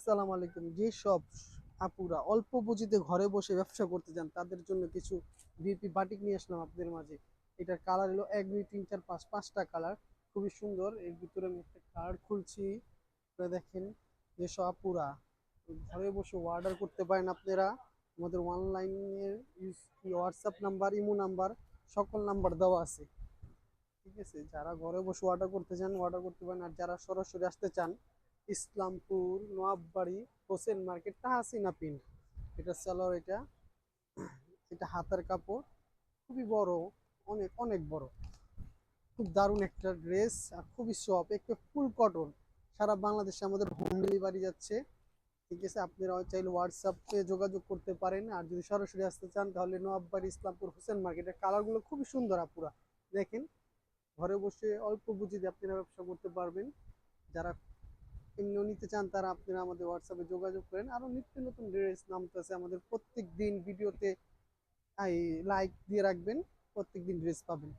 আসসালামু আলাইকুম। যেসব আপুরা অল্প পুঁজিতে ঘরে বসে ব্যবসা করতে চান তাদের জন্য কিছু ভিপি বাটিক নিয়ে আসলাম আপনাদের মাঝে। এটার কালার হলো ১ ২ ৩ ৪ ৫ পাঁচটা কালার, খুবই সুন্দর। এর ভিতরে আমি একটা কার্ড খুলছি। আপনারা দেখেন, যেসব আপুরা ঘরে বসে অর্ডার করতে পারেন আপনারা, আমাদের অনলাইনের হোয়াটসঅ্যাপ নাম্বার, ইমো নাম্বার, সকল নাম্বার দেওয়া আছে। ঠিক আছে, যারা ঘরে বসে অর্ডার করতে চান অর্ডার করতে পারেন, আর যারা সরাসরি আসতে চান ইসলামপুর, নোয়াববাড়ি, হোসেন মার্কেট, তাহাসিনা পিন, এটা সেলর। এটা এটা হাতার কাপড়, খুবই বড়, অনেক অনেক বড়, খুব দারুণ একটা ড্রেস, আর খুবই সফট, একটা ফুল কটন। সারা বাংলাদেশে আমাদের হোম ডেলিভারি যাচ্ছে। ঠিক আছে, আপনারা চাইলে হোয়াটসঅ্যাপে যোগাযোগ করতে পারেন, আর যদি সরাসরি আসতে চান তাহলে নোয়াববাড়ি, ইসলামপুর, হোসেন মার্কেটের কালারগুলো খুবই সুন্দর আপুরা। দেখেন, ঘরে বসে অল্প পুঁজিতে আপনারা ব্যবসা করতে পারবেন। যারা এমনিও নিতে চান তারা আপনারা আমাদের হোয়াটসঅ্যাপে যোগাযোগ করেন। আরো নিত্য নতুন ড্রেস নামতেছে আমাদের, প্রত্যেক দিন ভিডিওতে লাইক দিয়ে রাখবেন, প্রত্যেক দিন ড্রেস পাবেন।